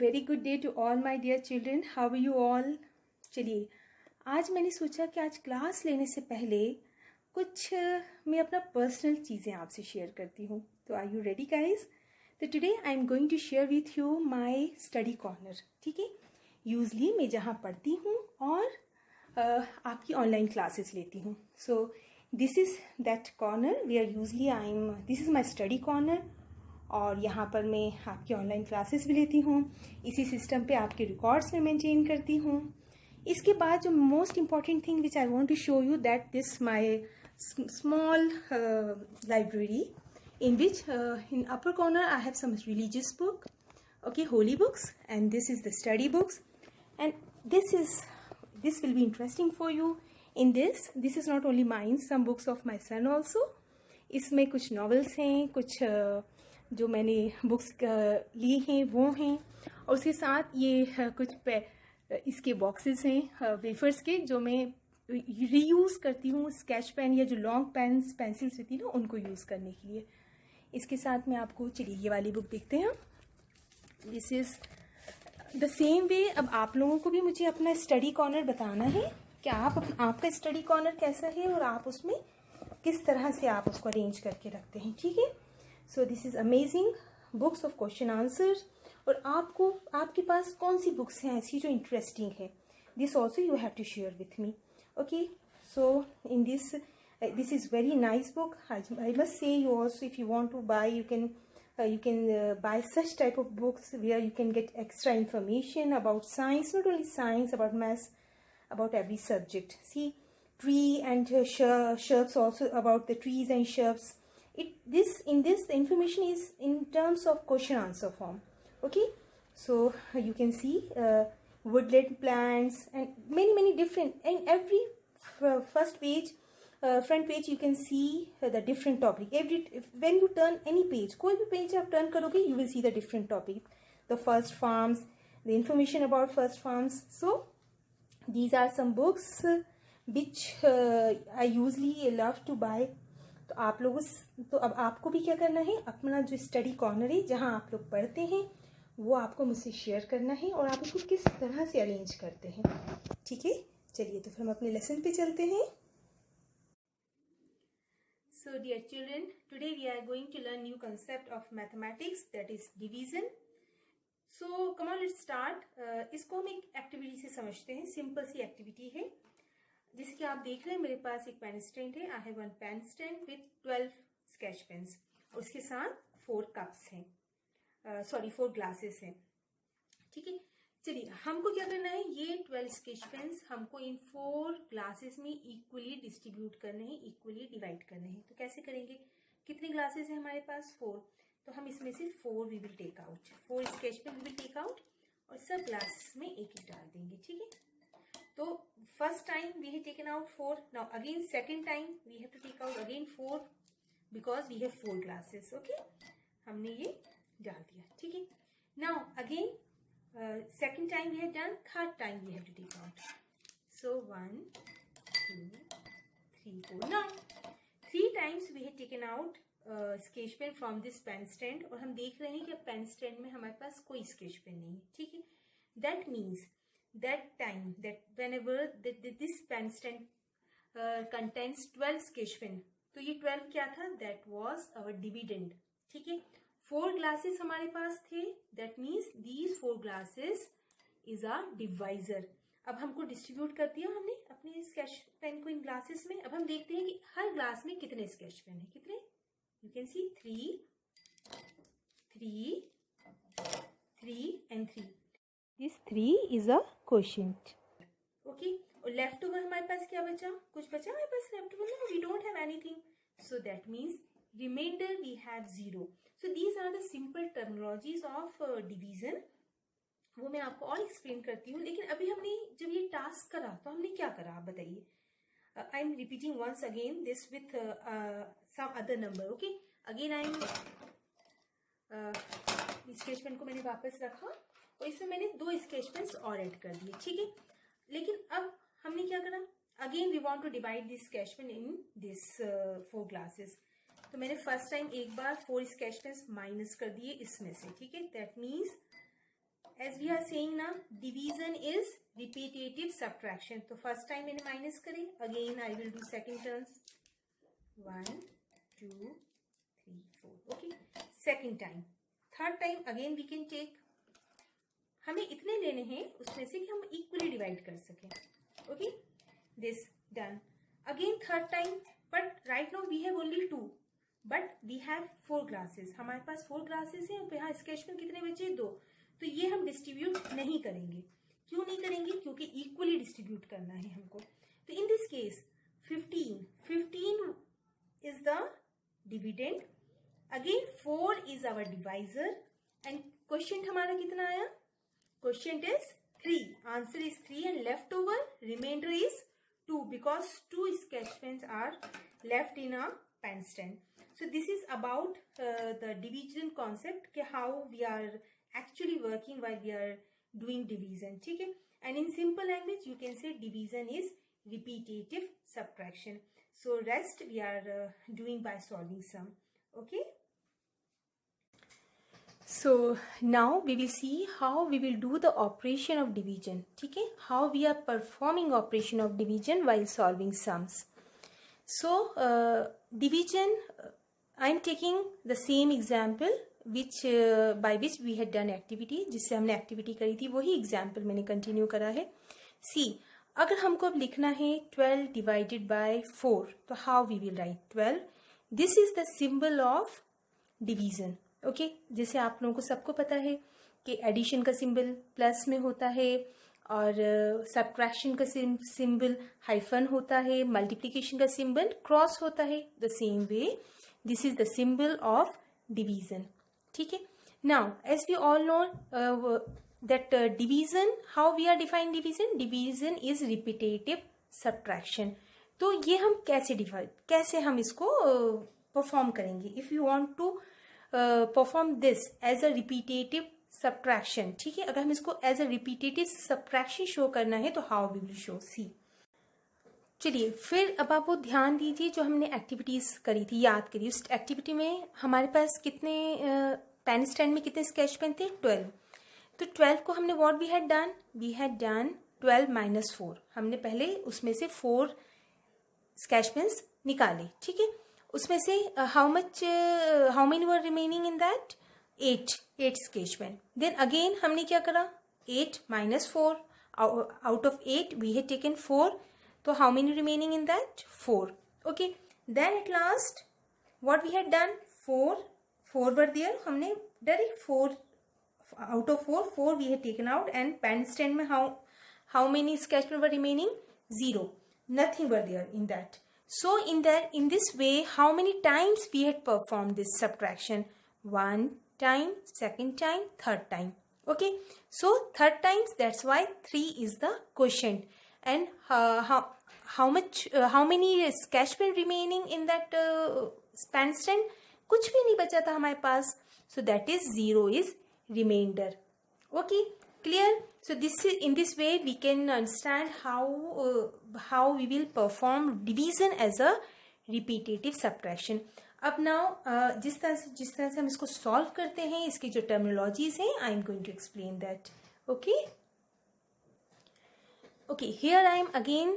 Very good day to all my dear children, how are you all. चलिए, आज मैंने सोचा कि आज क्लास लेने से पहले कुछ मैं अपना पर्सनल चीज़ें आपसे शेयर करती हूँ। तो आर यू रेडी गाइज? तो today I am going to share with you my study corner. ठीक है, यूजली मैं जहाँ पढ़ती हूँ और आपकी ऑनलाइन क्लासेस लेती हूँ। So this is that corner where usually this is my study corner. और यहाँ पर मैं आपकी ऑनलाइन क्लासेस भी लेती हूँ। इसी सिस्टम पे आपके रिकॉर्ड्स में मेंटेन करती हूँ। इसके बाद जो most important thing which I want to show you that this my small library in which in upper corner I have some religious book, okay, holy books, and this is the study books, and this will be interesting for you. In this is not only mine, some books of my son also. इसमें कुछ novels हैं, कुछ जो मैंने books ली हैं वो हैं, और उसके साथ ये कुछ इसके बॉक्सेस हैं वेफर्स के, जो मैं रीयूज़ करती हूँ स्केच पेन या जो लॉन्ग पेन्स पेंसिल्स रहती है ना उनको यूज़ करने के लिए। इसके साथ में आपको, चलिए ये वाली बुक देखते हैं। दिस इज़ द सेम वे। अब आप लोगों को भी मुझे अपना स्टडी कॉर्नर बताना है कि आपका स्टडी कॉर्नर कैसा है और आप उसमें किस तरह से आप उसको अरेंज करके रखते हैं। ठीक है, सो this is amazing books of question answers. और आपके पास कौन सी बुक्स हैं ऐसी जो इंटरेस्टिंग है, this also you have to share with me. Okay, so in this is very nice book. I must say, you also, if you want to buy, you can buy such type of books where you can get extra information about science, not only science, about maths, about every subject. See, tree and shrubs also, about the trees and shrubs. In this the information is in terms of question answer form. Okay, so you can see woodland plants and many different, and every first page, front page, you can see the different topic. When you turn any page, कोई भी page आप turn करोगे, you will see the different topic, the first farms, the information about first farms. So these are some books which I usually love to buy. तो अब आपको भी क्या करना है, अपना जो स्टडी कॉर्नर है जहाँ आप लोग पढ़ते हैं वो आपको मुझसे शेयर करना है और आप उसको किस तरह से अरेंज करते हैं। ठीक है, चलिए तो फिर हम अपने लेसन पे चलते हैं। So dear children, today we are going to learn new concept of mathematics, that is division. So come on, let's start. इसको हम एक एक्टिविटी से समझते हैं। सिंपल सी एक्टिविटी है। जैसे कि आप देख रहे हैं मेरे पास एक पेन स्टैंड है। I have one pen stand with 12 sketch pens, और उसके साथ 4 कप्स हैं, 4 ग्लासेस हैं। ठीक है, चलिए हमको क्या करना है, ये 12 स्केच पेन्स हमको इन 4 ग्लासेस में इक्वली डिस्ट्रीब्यूट करने हैं, इक्वली डिवाइड करने हैं। तो कैसे करेंगे, कितने ग्लासेस हैं हमारे पास, 4। तो हम इसमें से 4 we will take out, 4 sketch pen we will take out, और सब ग्लासेस में एक डाल देंगे। ठीक है, तो first time we have taken out 4, now again second time we have to take out again 4 because we have 4 glasses. Okay, हमने ये डाल दिया। ठीक है, now again second time we have done, third time we have to take out. So 1 2 3 4, now 3 times we have taken out sketch pen from this pen stand, और हम देख रहे हैं कि पेन स्टैंड में हमारे पास कोई स्केच पेन नहीं है। ठीक है, that means that time that whenever this pen stand contains 12 sketch pen, तो ये 12 क्या था, that was our dividend। ठीक है, 4 ग्लासेस हमारे पास थे, that means these 4 glasses is a divisor. अब हमको डिस्ट्रीब्यूट कर दिया हमने अपने स्केच पेन को इन ग्लासेस में। अब हम देखते हैं कि हर ग्लास में कितने स्केच पेन है, कितने, you can see 3 and 3। This 3 is a quotient. Okay, और लेफ्ट ओवर हमारे पास क्या बचा, कुछ बचा हमारे पास left over, we don't have anything, so that means remainder we have 0. So these are the simple terminologies of division. वो मैं आपको और एक्सप्लेन करती हूँ, लेकिन अभी हमने जब ये टास्क करा तो हमने क्या करा आप बताइए। I am repeating once again this with some other number. Okay, again I am sketch pen को मैंने वापस रखा और इसमें मैंने 2 स्केच पेन्स और ऐड कर दिए। ठीक है, लेकिन अब हमने क्या करा, again we want to divide this sketch pen in this 4 glasses. तो मैंने फर्स्ट टाइम एक बार 4 स्केच पेन्स माइनस कर दिए इसमें से। ठीक है, that means as we are saying now, division is repetitive subtraction. तो first time मैंने minus करें, again I will do second terms, 1 2 3 4, okay, second time, third time again we can take, हमें इतने लेने हैं उसमें से कि हम equally divide कर सकें, okay, this done, again third time, but right now we have only 2, but we have 4 glasses, हमारे पास 4 glasses हैं, यहाँ sketch में कितने बचे, 2, तो ये हम डिस्ट्रीब्यूट नहीं करेंगे, क्यों नहीं करेंगे, क्योंकि इक्वली डिस्ट्रीब्यूट करना है हमको, तो in this case 15 is the dividend, again 4 is our divisor, and quotient हमारा कितना आया, quotient is 3, answer is 3, and left over remainder is 2 because 2 sketch pens are left in a pen stand. So this is about the division concept, कि how we are actually working while we are doing division, ठीक है, and in simple language you can say division is repetitive subtraction. So rest we are doing by solving sum, okay. So now we will see how we will do the operation of division, ठीक है, how we are performing operation of division while solving sums. So division, I am taking the same example which by which we had done activity, जिससे हमने activity करी थी, वही example मैंने continue करा है. सी, अगर हमको अब लिखना है 12 डिवाइडेड बाय 4, तो how we will write 12, this is the symbol of division, okay. जैसे आप लोगों को सबको पता है कि एडिशन का सिंबल प्लस में होता है, और सब्ट्रैक्शन का सिंबल हाइफन होता है, मल्टीप्लिकेशन का सिंबल क्रॉस होता है. The same way this is the symbol of division, ठीक है. Now as we all know that division, how we are define division, division is repetitive subtraction. तो ये हम कैसे हम इसको परफॉर्म करेंगे, if you want to perform this as a repetitive subtraction, ठीक है, अगर हम इसको as a repetitive subtraction show करना है तो how we will show, see. चलिए फिर अब आप वो ध्यान दीजिए जो हमने एक्टिविटीज करी थी, याद करिए. उस एक्टिविटी में हमारे पास कितने पेन स्टैंड में कितने स्केच पेन थे, 12. तो 12 को हमने what we had done 12 minus 4, हमने पहले उसमें से 4 स्केच पेन्स निकाले, ठीक है. उसमें से how many were remaining in that, 8 sketch pen. Then again हमने क्या करा, 8 minus 4, out of 8 we had taken 4, तो how many remaining in that, 4, okay. Then at last what we had done, 4 were there, हमने direct 4 out of 4 we had taken out, and pen stand में how many sketch pen were remaining, 0, nothing were there in that. So in this way how many times we had performed this subtraction, 1 time, second time, third time, okay. So third times, that's why 3 is the quotient. And how many sketch pen remaining in that pen stand, कुछ भी नहीं बचा था हमारे पास, so that is 0 is remainder, okay, clear. So this is, in this way we can understand how we will perform division as a repetitive subtraction. अब now जिस तरह से हम इसको सॉल्व करते हैं, इसकी जो टर्मिनोलॉजीज हैं, I am going to explain that, okay. Okay, here I am again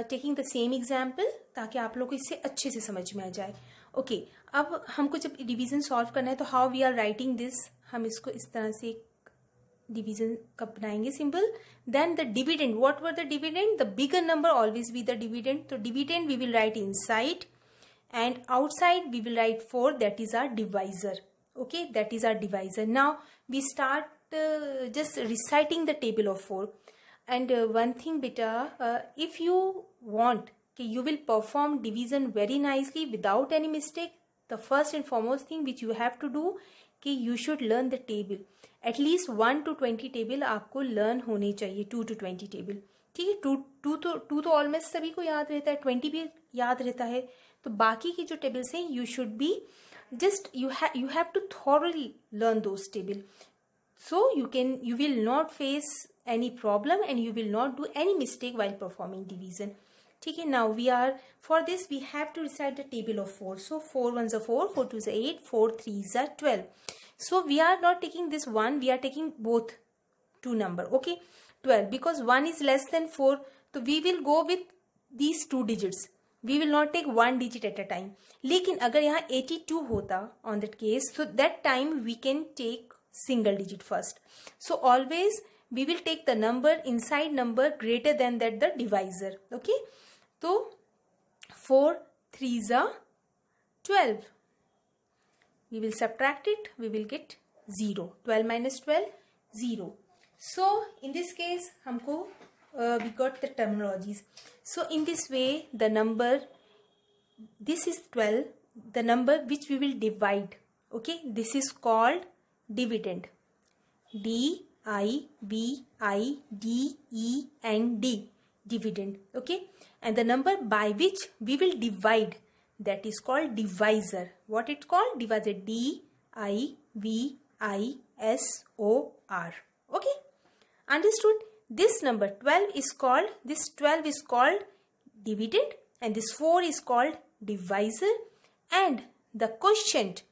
taking the same example, ताकि आप लोग को इससे अच्छे से समझ में आ जाए. ओके, अब हमको जब डिवीजन सॉल्व करना है तो how we are writing this, हम इसको इस तरह से डिवीजन का बनाएंगे symbol. Then the dividend, whatever the dividend, the bigger number always be the dividend. तो dividend we will write inside, and outside we will write 4, that is our divisor, okay, that is our divisor. Now we start just reciting the table of 4. And one thing beta, if you want कि you will perform division very nicely without any mistake, the first and foremost thing which you have to do कि you should learn the table. At least 1 to 20 table आपको learn होने चाहिए, 2 to 20 table, ठीक है. 2 तो almost सभी को याद रहता है, 20 भी याद रहता है. तो बाकी की जो टेबल्स हैं, you should be just you have to thoroughly learn those table, so you will not face any problem and you will not do any mistake while performing division, ठीक है. Now we are, for this we have to recite the table of 4. So 4 1s are 4, 4 2s are 8, 4 3s are 12. So we are not taking this one, we are taking both two number. Okay, 12 because 1 is less than 4, so we will go with these two digits. We will not take one digit at a time. लेकिन अगर यहाँ 82 होता on that case, so that time we can take single digit first. So always we will take the number inside number greater than that the divisor. Okay, so 4 3s are 12. We will subtract it, we will get 0. 12 minus 12, 0. So in this case हमको we got the terminologies. So in this way the number, this is 12, the number which we will divide. Okay, this is called dividend. D-I-V-I-D-E-N-D, dividend. Okay, and the number by which we will divide, that is called divisor. What it called? Divisor. D-I-V-I-S-O-R. Okay, understood? This number 12 is called, this 12 is called dividend, and this 4 is called divisor, and the quotient,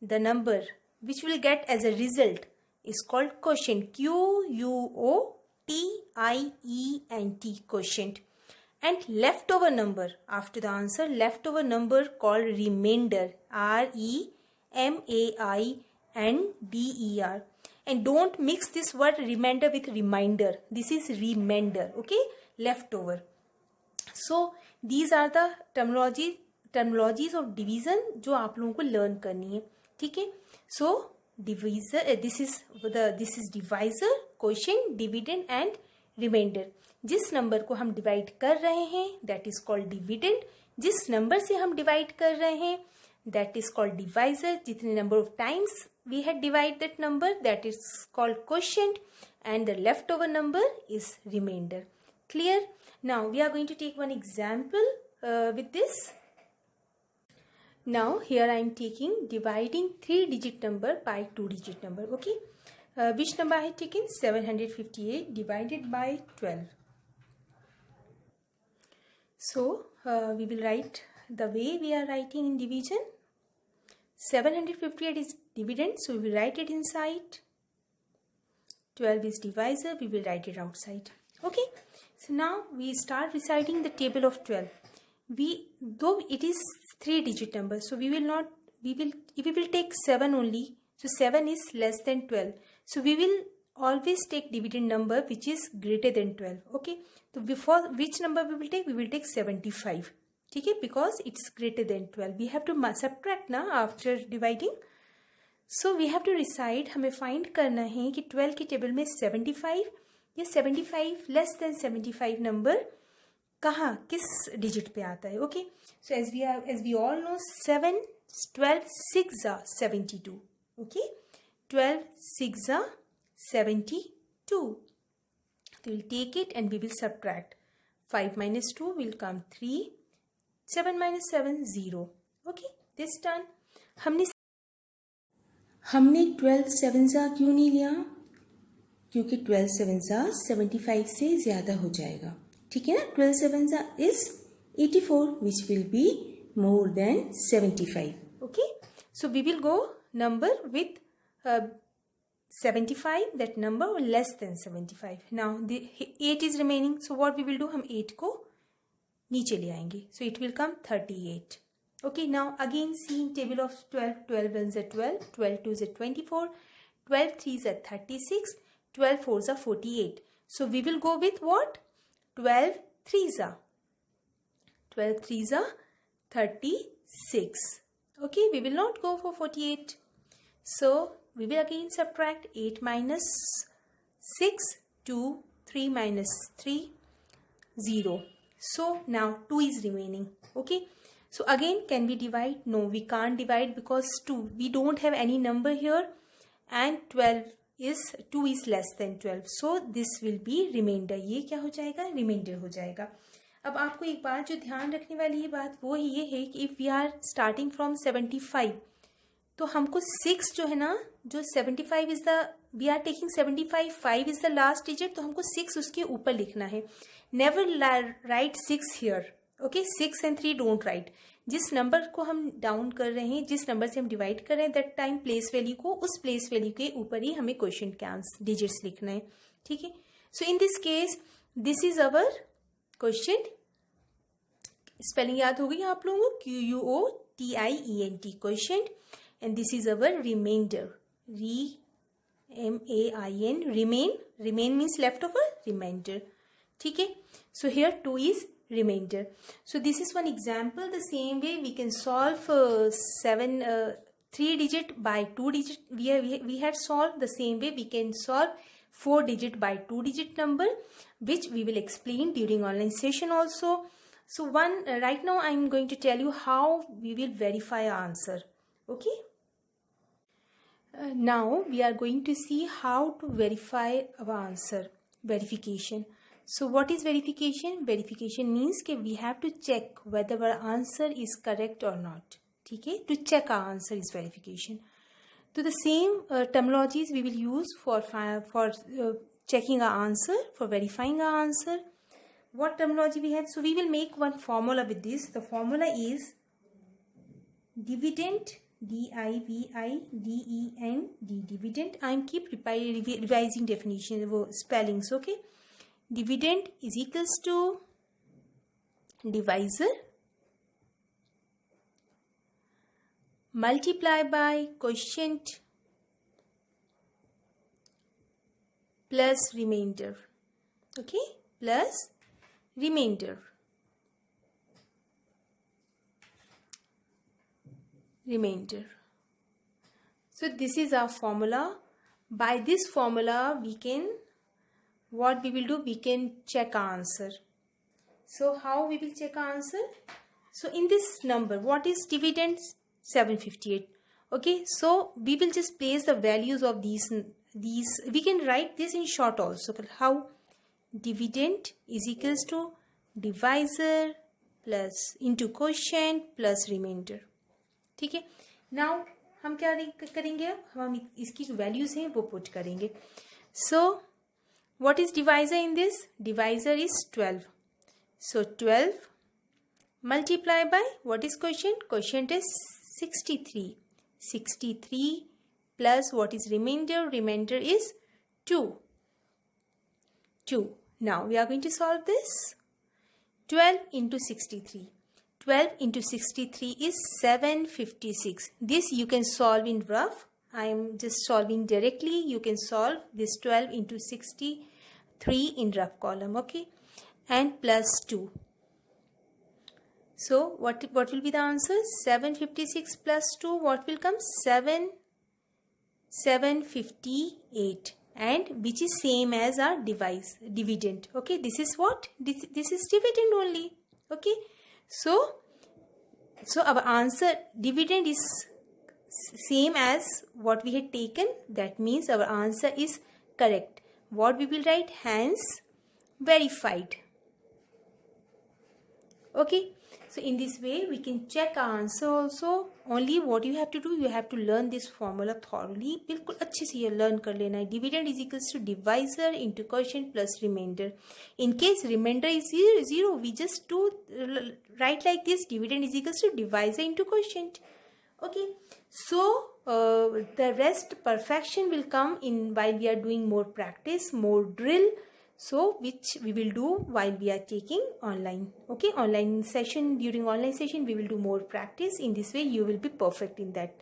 the number which will get as a result, is called quotient. Q-U-O-T-I-E-N-T, quotient. And leftover number after the answer, leftover number called remainder. R-E-M-A-I-N-D-E-R. And don't mix this word remainder with reminder. This is remainder. Okay, leftover. So these are the terminologies of division जो आप लोगों को learn करनी है. ठीक है. So divisor, this is divisor, quotient, dividend and remainder. जिस number को हम डिवाइड कर रहे हैं that is called dividend. जिस नंबर से हम डिवाइड कर रहे हैं that is called divisor. जितने number of times we had divided that number, that is called quotient, and the leftover number is remainder. Clear? Now we are going to take one example with this. Now here I am taking dividing 3-digit number by 2-digit number. Okay, which number I have taken? 758 divided by 12. So we will write the way we are writing in division. 758 is dividend, so we will write it inside. 12 is divisor, we will write it outside. Okay, so now we start reciting the table of 12. Though it is 3-digit number, so we will take 7 only. So 7 is less than 12. So we will always take dividend number which is greater than 12. Okay, so before which number we will take? We will take 75. ठीक है, because it's greater than 12. We have to subtract ना after dividing. So we have to recite, हमें find करना है कि 12 की table में 75 या 75 less than 75 number कहाँ किस digit पे आता है. Okay, so as we all know 12 6 are 72. Okay, 12 6 are 72. So we'll take it and we will subtract. 5 minus 2 will come 3. 7 minus 7 0. Okay, this done. हमने 12 7s क्यों नहीं लिया? क्योंकि 12 7s 75 से ज़्यादा हो जाएगा. ठीक है ना? 12 7s is 84, which will be more than 75. Okay, so we will go number with 75, that number or less than 75. Now the 8 is remaining, so what we will do? हम 8 को नीचे ले आएंगे. So it will come 38. Okay, now again seeing table of 12. 12 1s are 12, 12 2s are 24, 12 3s are 36, 12 4s are 48. So we will go with what? 12 3s are 36. Okay, we will not go for 48. So we will again subtract 8 minus 6, 2, 3 minus 3, 0. So now 2 is remaining. Okay, so again can we divide? No, we can't divide because 2, we don't have any number here, and 2 is less than 12. So this will be remainder. ये क्या हो जाएगा? Remainder हो जाएगा. अब आपको एक बात जो ध्यान रखने वाली बात वो ये है कि if we are starting from 75, तो हमको 6 जो है ना, जो 75 is the, we are taking 75, 5 is the last digit, तो हमको 6 उसके ऊपर लिखना है. Never write 6 here. Okay, 6 and 3 don't write. जिस नंबर को हम डाउन कर रहे हैं, जिस नंबर से हम डिवाइड कर रहे हैं, दैट टाइम प्लेस वैल्यू को, उस प्लेस वैल्यू के ऊपर ही हमें क्वेश्चन के आंसर डिजिट्स लिखना है, ठीक है। So in this case this is our question. Spelling याद हो गई आप लोगों को, QUOTIENT question, and this is our reminder, REMAIN, remain means leftover, remainder, ठीक है। So here 2 is remainder. So this is one example. The same way we can solve 3 digit by 2 digit. We had solved the same way we can solve 4 digit by 2 digit number, which we will explain during online session also. So right now I am going to tell you how we will verify our answer. Okay. Now we are going to see how to verify our answer. Verification. So what is verification? Verification means that we have to check whether our answer is correct or not. ठीक है, to check our answer is verification. So the same terminologies we will use for checking our answer, for verifying our answer. What terminology we have? So we will make one formula with this. The formula is dividend, DIVIDEND, dividend. I am keep revising definition, spellings, okay. Dividend is equals to divisor multiply by quotient plus remainder, okay, plus remainder. So this is our formula. By this formula we can, what we will do, we can check our answer. So how we will check our answer? So in this number, what is dividend? 758. Okay, so we will just place the values of these. We can write this in short also. How? Dividend is equals to divisor plus into quotient plus remainder. ठीक है। Now हम क्या करेंगे, अब हम इसकी जो values हैं वो पुट करेंगे। So what is divisor in this? Divisor is 12. So 12 multiply by, what is quotient? Quotient is 63. 63 plus what is remainder? Remainder is 2. 2. Now we are going to solve this. 12 into 63. 12 into 63 is 756. This you can solve in rough. I am just solving directly. You can solve this 12 into 63 in rough column, okay, and plus 2. So what will be the answer? 756 plus 2, what will come? 758, and which is same as our dividend. Okay, this is what? This is dividend only. Okay, so our answer, dividend is same as what we had taken. That means our answer is correct. What we will write? Hence verified. Okay, so in this way we can check our answer also. Only what you have to do, you have to learn this formula thoroughly. बिल्कुल अच्छे से ये learn कर लेना है. Dividend is equals to divisor into quotient plus remainder. In case remainder is 0, we just do write like this. Dividend is equals to divisor into quotient. Okay, so the rest perfection will come in while we are doing more practice, more drill. So which we will do while we are taking online. Okay, online session, during online session we will do more practice. In this way you will be perfect in that.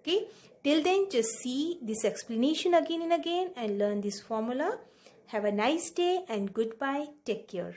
Okay, till then just see this explanation again and again and learn this formula. Have a nice day and goodbye. Take care.